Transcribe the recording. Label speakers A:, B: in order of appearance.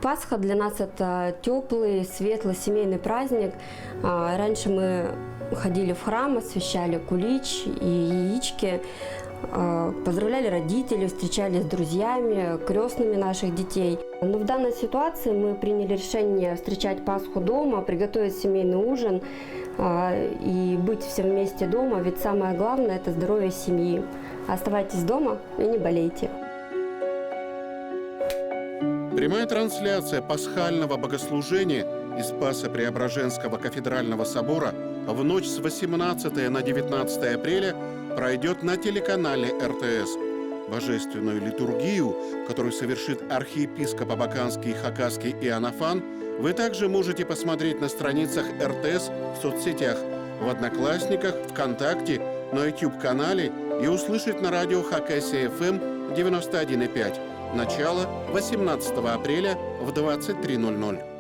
A: Пасха для нас – это теплый, светлый, семейный праздник. Раньше мы ходили в храм, освящали кулич и яички, поздравляли родителей, встречались с друзьями, крестными наших детей. Но в данной ситуации мы приняли решение встречать Пасху дома, приготовить семейный ужин и быть все вместе дома, ведь самое главное – это здоровье семьи. Оставайтесь дома и не болейте.
B: Прямая трансляция пасхального богослужения из Спасо-Преображенского кафедрального собора в ночь с 18 на 19 апреля пройдет на телеканале РТС. Божественную литургию, которую совершит архиепископ Абаканский и Хакасский Иоаннафан, вы также можете посмотреть на страницах РТС в соцсетях, в Одноклассниках, ВКонтакте, на YouTube-канале и услышать на радио Хакасия ФМ 91,5. Начало 18 апреля в 23:00.